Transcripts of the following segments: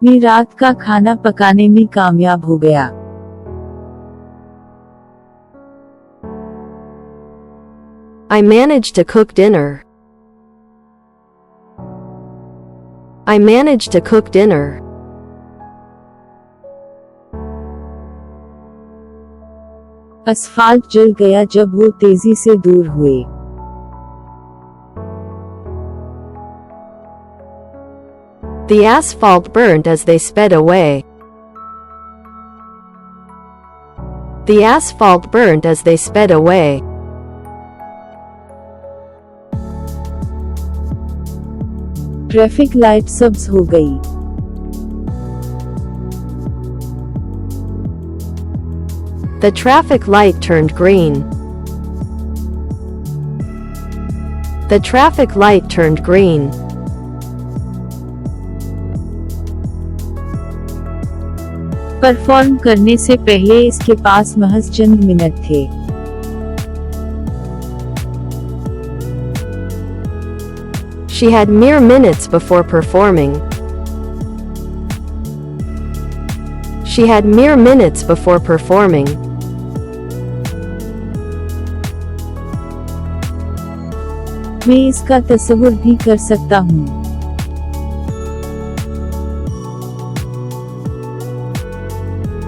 मैं रात का खाना पकाने में कामयाब हो गया। I managed to cook dinner. I managed to cook dinner. Asphalt जल गया जब वो तेजी से दूर हुए। The asphalt burnt as they sped away. The asphalt burnt as they sped away. Traffic light सब्ज हो गई। The traffic light turned green. The traffic light turned green. Perform करने से पहले इसके पास महज चंद मिनट थे। She had mere minutes before performing. She had mere minutes before performing. मैं इसका तस्वर भी कर सकता हूँ।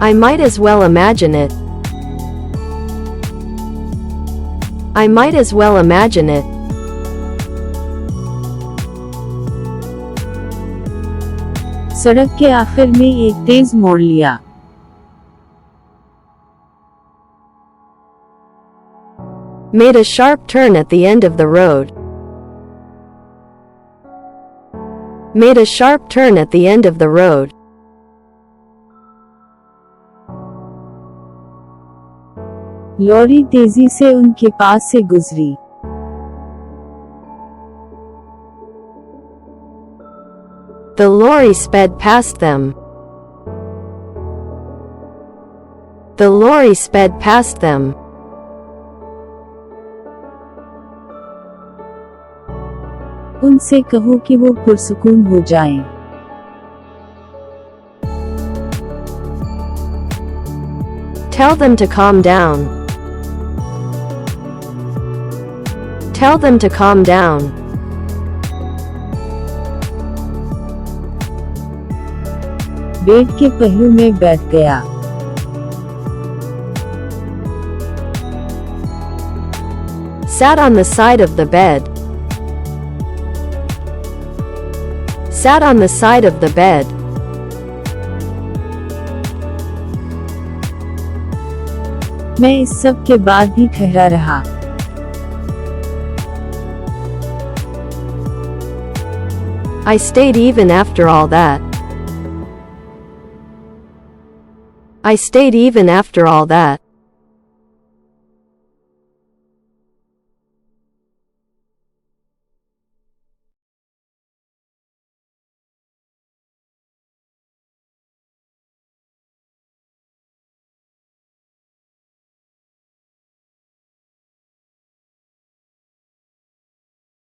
I might as well imagine it. I might as well imagine it. सड़क के आखिर में एक तेज मोड़ लिया। Made a sharp turn at the end of the road. Made a sharp turn at the end of the road. Lorry तेजी से उनके पास से गुजरी। The lorry sped past them. The lorry sped past them. उनसे कहो कि वो पृसकून हो जाएं। Tell them to calm down. Tell them to calm down. Bed के पहलू में बैठ गया। Sat on the side of the bed. Sat on the side of the bed. मैं इस सब के बाद भी ठहरा रहा। I stayed even after all that. I stayed even after all that.